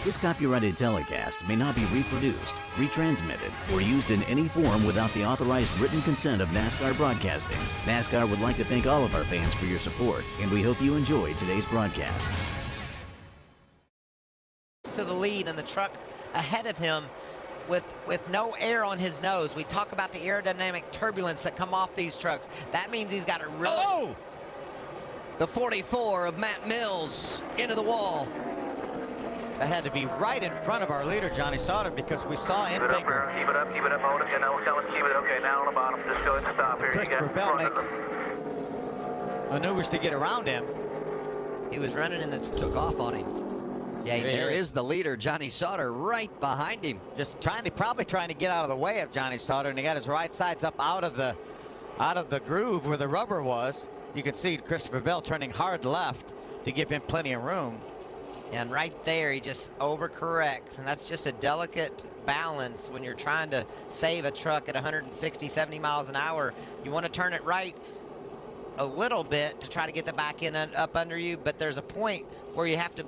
This copyrighted telecast may not be reproduced, retransmitted, or used in any form without the authorized written consent of NASCAR Broadcasting. NASCAR would like to thank all of our fans for your support, and we hope you enjoyed today's broadcast. To the lead and the truck ahead of him with no air on his nose. We talk about the aerodynamic turbulence that come off these trucks. That means he's got a really... Oh! The 44 of Matt Mills into the wall. That had to be right in front of our leader, Johnny Sauter, because we saw in finger. Keep it up, hold it. Okay, now we'll keep it. Okay, now on the bottom. Just go ahead and stop here. Christopher Bell make maneuvers to get around him. He was running in the... Took off on him. Yeah, there is the leader, Johnny Sauter, right behind him. Just probably trying to get out of the way of Johnny Sauter, and he got his right sides up out of the groove where the rubber was. You can see Christopher Bell turning hard left to give him plenty of room. And right there, he just overcorrects, and that's just a delicate balance when you're trying to save a truck at 160, 70 miles an hour. You want to turn it right a little bit to try to get the back end up under you, but there's a point where you have to...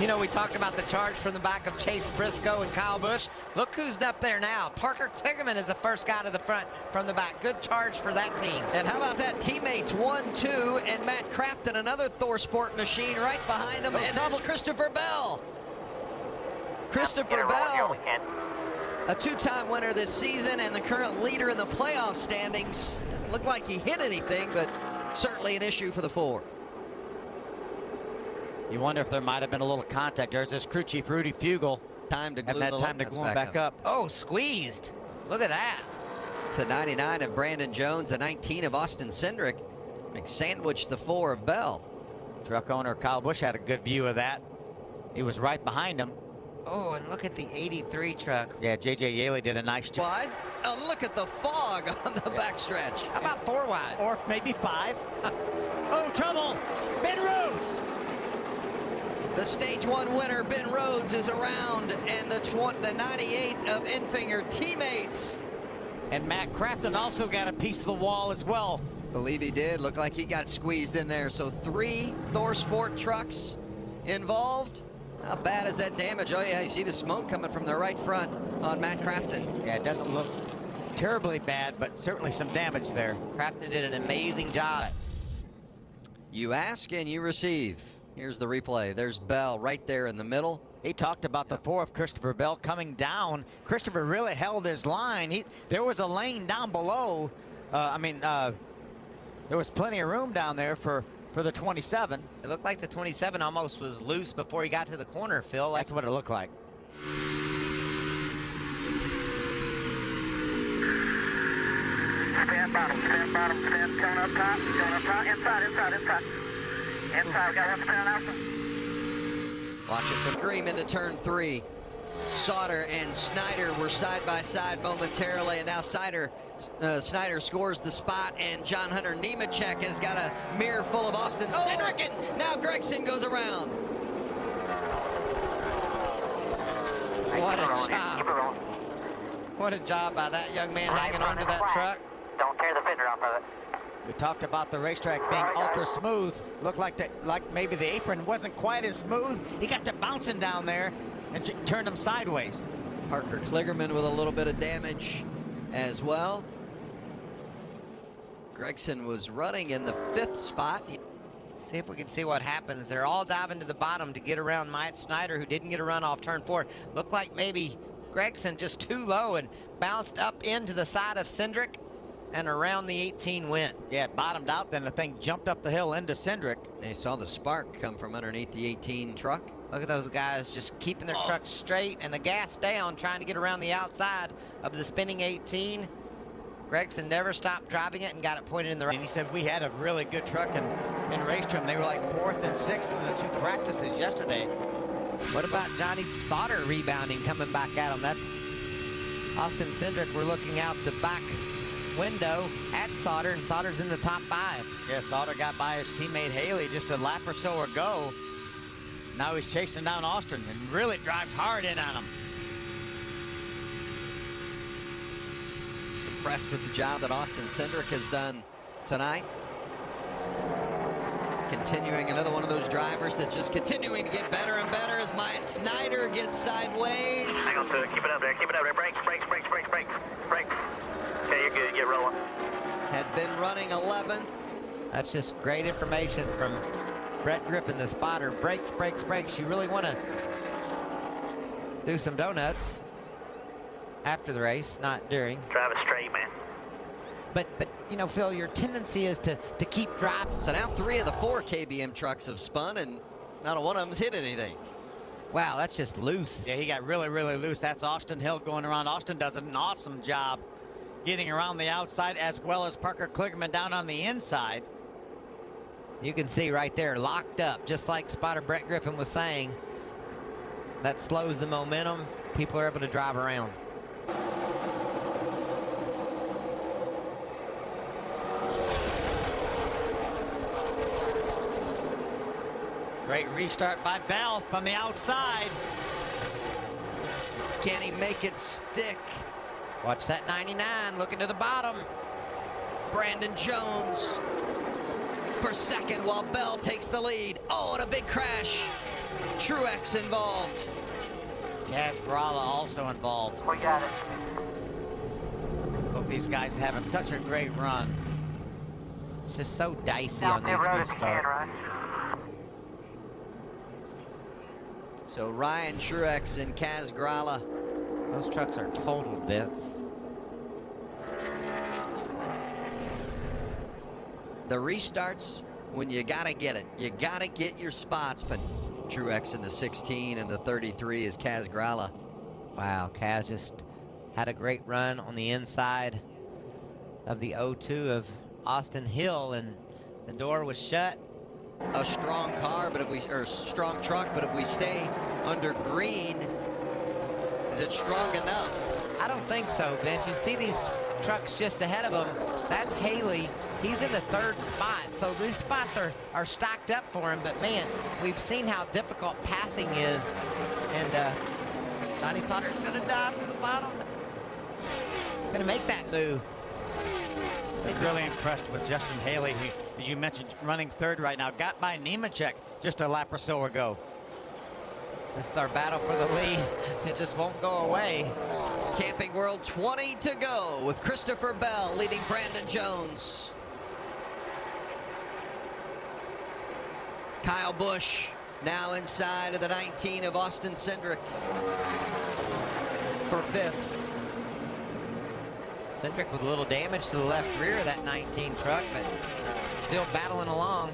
You know, we talked about the charge from the back of Chase Briscoe and Kyle Busch. Look who's up there now. Parker Kligerman is the first guy to the front from the back. Good charge for that team. And how about that? Teammates 1, 2, and Matt Crafton, another Thor Sport machine right behind him. And there's Christopher Bell. Christopher Bell, a two-time winner this season and the current leader in the playoff standings. Doesn't look like he hit anything, but certainly an issue for the 4. You wonder if there might have been a little contact. There's this crew chief Rudy Fugel. Time to glue him back up. Oh, squeezed. Look at that. It's a 99 of Brandon Jones, a 19 of Austin Cindric. Sandwiched the 4 of Bell. Truck owner Kyle Busch had a good view of that. He was right behind him. Oh, and look at the 83 truck. Yeah, J.J. Yaley did a nice job. Wide. Oh, look at the fog on the backstretch. How about 4 wide? Or maybe 5. Oh, trouble! Ben Rhodes! The Stage 1 winner, Ben Rhodes, is around, and the 98 of Enfinger teammates. And Matt Crafton also got a piece of the wall as well. Believe he did. Looked like he got squeezed in there. So 3 Thor Sport trucks involved. How bad is that damage? Oh, yeah, you see the smoke coming from the right front on Matt Crafton. Yeah, it doesn't look terribly bad, but certainly some damage there. Crafton did an amazing job. You ask and you receive. Here's the replay. There's Bell right there in the middle. He talked about the 4 of Christopher Bell coming down. Christopher really held his line. There was a lane down below. There was plenty of room down there for the 27. It looked like the 27 almost was loose before he got to the corner, Phil. That's what it looked like. Stand bottom, stand coming up top, inside. Inside, we got 1 spin out. Watch it from Cream into turn 3. Sauter and Snyder were side by side momentarily, and now Snyder scores the spot, and John Hunter Nemechek has got a mirror full of Austin Cindric, and now Gregson goes around. What a job. What a job by that young man hanging onto that truck. Don't tear the fender off of it. We talked about the racetrack being ultra smooth. Looked like maybe the apron wasn't quite as smooth. He got to bouncing down there and turned him sideways. Parker Kligerman with a little bit of damage as well. Gregson was running in the 5th spot. See if we can see what happens. They're all diving to the bottom to get around Mike Snyder, who didn't get a run off turn 4. Looked like maybe Gregson just too low and bounced up into the side of Cindric, and around the 18 went. Yeah, it bottomed out, then the thing jumped up the hill into Cindric. They saw the spark come from underneath the 18 truck. Look at those guys just keeping their trucks straight and the gas down, trying to get around the outside of the spinning 18. Gregson never stopped driving it and got it pointed in the right. And he said we had a really good truck in race trim. They were like 4th and 6th in the 2 practices yesterday. What about Johnny Sauter rebounding, coming back at him? That's Austin Cindric. We're looking out the back window at Sauter, and Sauter's in the top 5. Yeah, Sauter got by his teammate Haley just a lap or so ago. Now he's chasing down Austin and really drives hard in on him. Impressed with the job that Austin Cindric has done tonight. Continuing, another one of those drivers that's just continuing to get better and better as Myatt Snyder gets sideways. Hang on to it. Keep it up there. Keep it up there. Brakes, brakes, brakes, brakes, brakes, brakes. Okay, you're good. Get rolling. Had been running 11th. That's just great information from Brett Griffin, the spotter. Brakes, brakes, brakes. You really want to do some donuts after the race, not during. Drive it straight, man. But you know, Phil, your tendency is to keep driving. So now 3 of the 4 KBM trucks have spun, and not one of them's hit anything. Wow, that's just loose. Yeah, he got really, really loose. That's Austin Hill going around. Austin does an awesome job getting around the outside, as well as Parker Kligerman down on the inside. You can see right there, locked up, just like spotter Brett Griffin was saying. That slows the momentum. People are able to drive around. Great restart by Bell from the outside. Can he make it stick? Watch that 99 looking to the bottom. Brandon Jones for second while Bell takes the lead. Oh, and a big crash. Truex involved. Kaz Grala also involved. We got it. Both these guys having such a great run. It's just so dicey Down on the these road if you can, restarts. Ryan. So Ryan Truex and Kaz Grala. Those trucks are total bents. The restarts, when you gotta get it. You gotta get your spots, but Truex in the 16 and the 33 is Kaz Grala. Wow, Kaz just had a great run on the inside of the 02 of Austin Hill, and the door was shut. A strong car, but strong truck, but if we stay under green, is it strong enough? I don't think so, Vince. You see these trucks just ahead of him. That's Haley. He's in the 3rd spot, so these spots are stacked up for him. But man, we've seen how difficult passing is, and Johnny Sauter's gonna dive to the bottom. Gonna make that move. Really impressed with Justin Haley. He, as you mentioned, running 3rd right now. Got by Nemechek just a lap or so ago. This is our battle for the lead. It just won't go away. Camping World 20 to go with Christopher Bell leading Brandon Jones. Kyle Busch now inside of the 19 of Austin Cindric for 5th. Cindric with a little damage to the left rear of that 19 truck, but still battling along.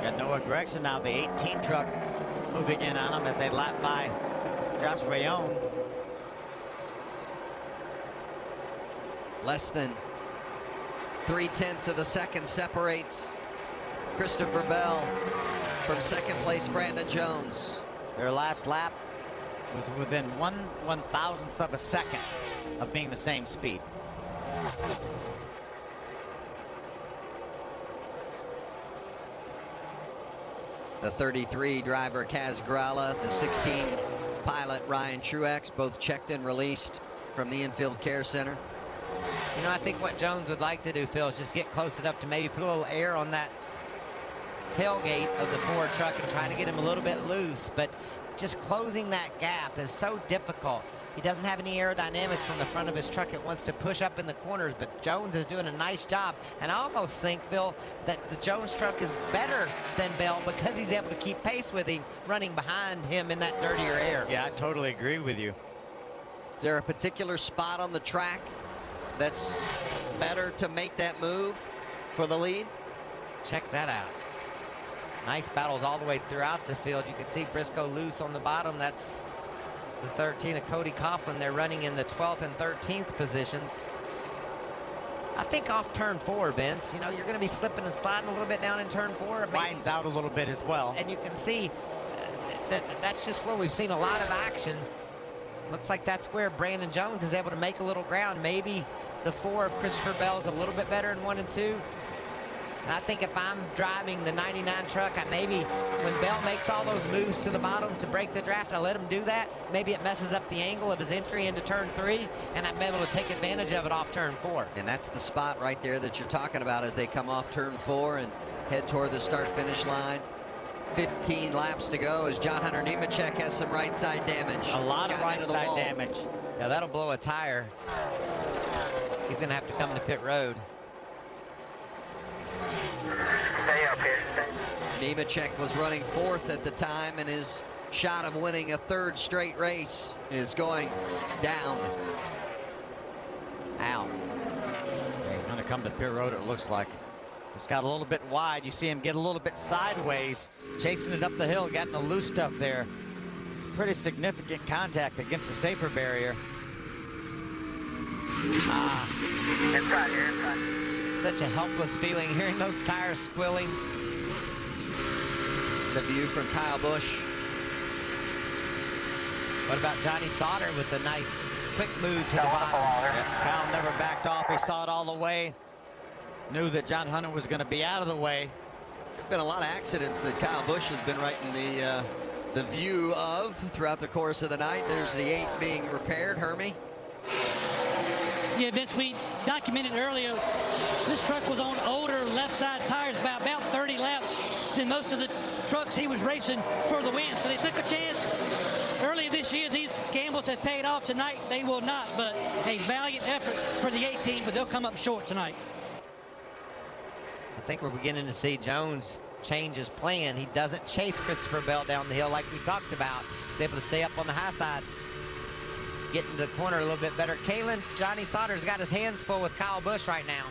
Got Noah Gregson now, the 18 truck, moving in on him as they lap by Josh Rayon. Less than 0.3 of a second separates Christopher Bell from 2nd place Brandon Jones. Their last lap was within 1/1000th of a second of being the same speed. The 33 driver Kaz Grala, the 16 pilot Ryan Truex, both checked and released from the infield care center. You know, I think what Jones would like to do, Phil, is just get close enough to maybe put a little air on that tailgate of the Ford truck and try to get him a little bit loose, but just closing that gap is so difficult. He doesn't have any aerodynamics from the front of his truck. It wants to push up in the corners, but Jones is doing a nice job. And I almost think, Phil, that the Jones truck is better than Bell because he's able to keep pace with him, running behind him in that dirtier air. Yeah, I totally agree with you. Is there a particular spot on the track that's better to make that move for the lead? Check that out. Nice battles all the way throughout the field. You can see Briscoe loose on the bottom. That's the 13 of Cody Coughlin. They're running in the 12th and 13th positions. I think off turn 4, Vince, you know, you're going to be slipping and sliding a little bit down in turn 4. Widens out a little bit as well. And you can see that's just where we've seen a lot of action. Looks like that's where Brandon Jones is able to make a little ground. Maybe the 4 of Christopher Bell is a little bit better in 1 and 2. And I think if I'm driving the 99 truck, maybe when Bell makes all those moves to the bottom to break the draft, I let him do that. Maybe it messes up the angle of his entry into turn 3, and I'm able to take advantage of it off turn 4. And that's the spot right there that you're talking about as they come off turn 4 and head toward the start-finish line. 15 laps to go as John Hunter Nemechek has some right side damage. A lot of right side damage. Yeah, that'll blow a tire. He's gonna have to come to pit road. Stay up here. Nemechek was running 4th at the time, and his shot of winning a 3rd straight race is going down. Ow. Yeah, he's gonna come to pit road, it looks like. It's got a little bit wide. You see him get a little bit sideways, chasing it up the hill, getting the loose stuff there. It's pretty significant contact against the safer barrier. Inside here, inside. Such a helpless feeling hearing those tires squealing. The view from Kyle Busch. What about Johnny Sauter with a nice quick move to the bottom? Yeah, Kyle never backed off. He saw it all the way. Knew that John Hunter was going to be out of the way. There's been a lot of accidents that Kyle Busch has been right in the view of throughout the course of the night. There's the 8 being repaired. Hermie. Yeah, Vince, we documented earlier, this truck was on older left side tires about 30 laps than most of the trucks he was racing for the win. So they took a chance. Earlier this year, these gambles have paid off. Tonight, they will not, but a valiant effort for the 18, but they'll come up short tonight. I think we're beginning to see Jones change his plan. He doesn't chase Christopher Bell down the hill like we talked about. He's able to stay up on the high side, get into the corner a little bit better. Kaylin, Johnny Sauter's got his hands full with Kyle Busch right now.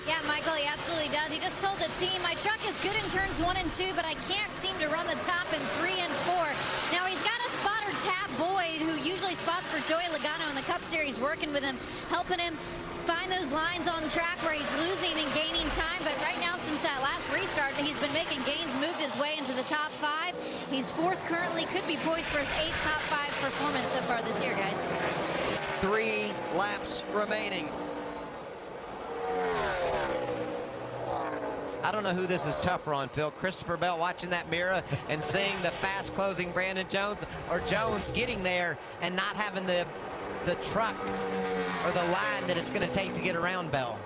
Yeah, Michael, he absolutely does. He just told the team, my truck is good in turns 1 and 2, but I can't seem to run the top in 3 and 4. Now, he's got a spotter, Tab Boyd, who usually spots for Joey Logano in the Cup Series, working with him, helping him find those lines on track where he's losing and gaining time. But right now, since that last restart, he's been making gains, moved his way into the top 5. He's 4th currently, could be poised for his 8th top 5 performance so far this year, guys. 3 laps remaining. I don't know who this is tougher on, Phil. Christopher Bell watching that mirror and seeing the fast closing Brandon Jones, or Jones getting there and not having the truck or the line that it's going to take to get around Bell.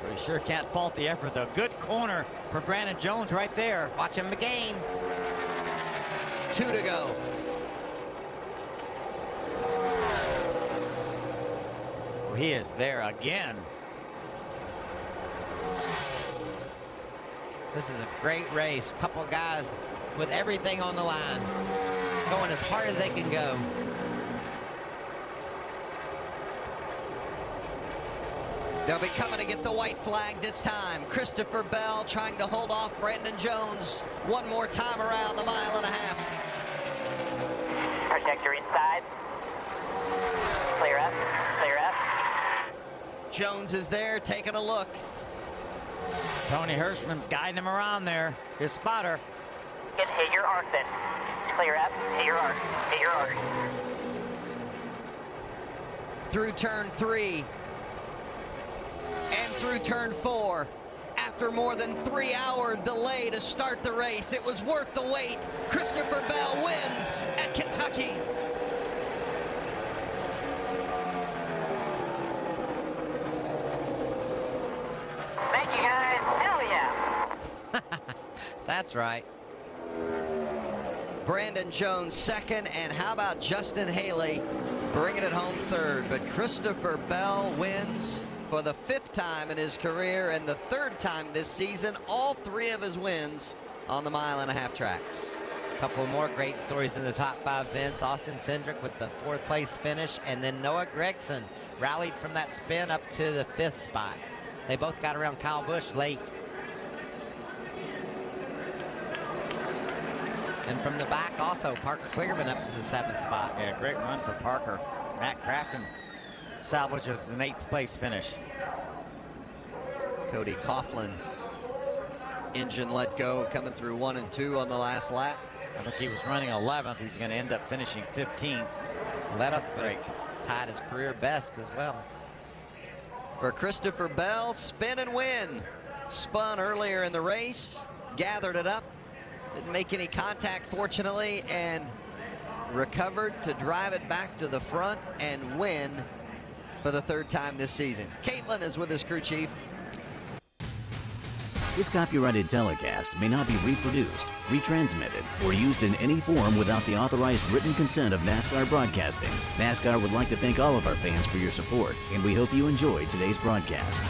We sure can't fault the effort, though. Good corner for Brandon Jones right there. Watch him again. 2 to go. He is there again. This is a great race. Couple of guys with everything on the line, going as hard as they can go. They'll be coming to get the white flag this time. Christopher Bell trying to hold off Brandon Jones one more time around the 1.5 miles. Projector inside. Clear up. Clear up. Jones is there taking a look. Tony Hirschman's guiding him around there. His spotter. Hit your arc then. Clear up. Hit your arc. Hit your arc. Through turn 3 and through turn 4. After more than 3-hour delay to start the race, it was worth the wait. Christopher Bell wins at Kentucky. Thank you, guys. Hell yeah. That's right. Brandon Jones 2nd, and how about Justin Haley bringing it home 3rd? But Christopher Bell wins for the 5th time in his career and the 3rd time this season. All 3 of his wins on the 1.5 mile tracks. A couple more great stories in the top 5, Vince. Austin Cindric with the 4th place finish, and then Noah Gragson rallied from that spin up to the 5th spot. They both got around Kyle Busch late. And from the back also, Parker Kligerman up to the 7th spot. Yeah, great run for Parker. Matt Crafton salvages an 8th place finish. Cody Coughlin, engine let go, coming through 1 and 2 on the last lap. I think he was running 11th. He's going to end up finishing 15th. Let up break. tied his career best as well. For Christopher Bell, spin and win. Spun earlier in the race, gathered it up, didn't make any contact fortunately, and recovered to drive it back to the front and win for the third time this season. Caitlin is with his crew chief. This copyrighted telecast may not be reproduced, retransmitted, or used in any form without the authorized written consent of NASCAR Broadcasting. NASCAR would like to thank all of our fans for your support, and we hope you enjoyed today's broadcast.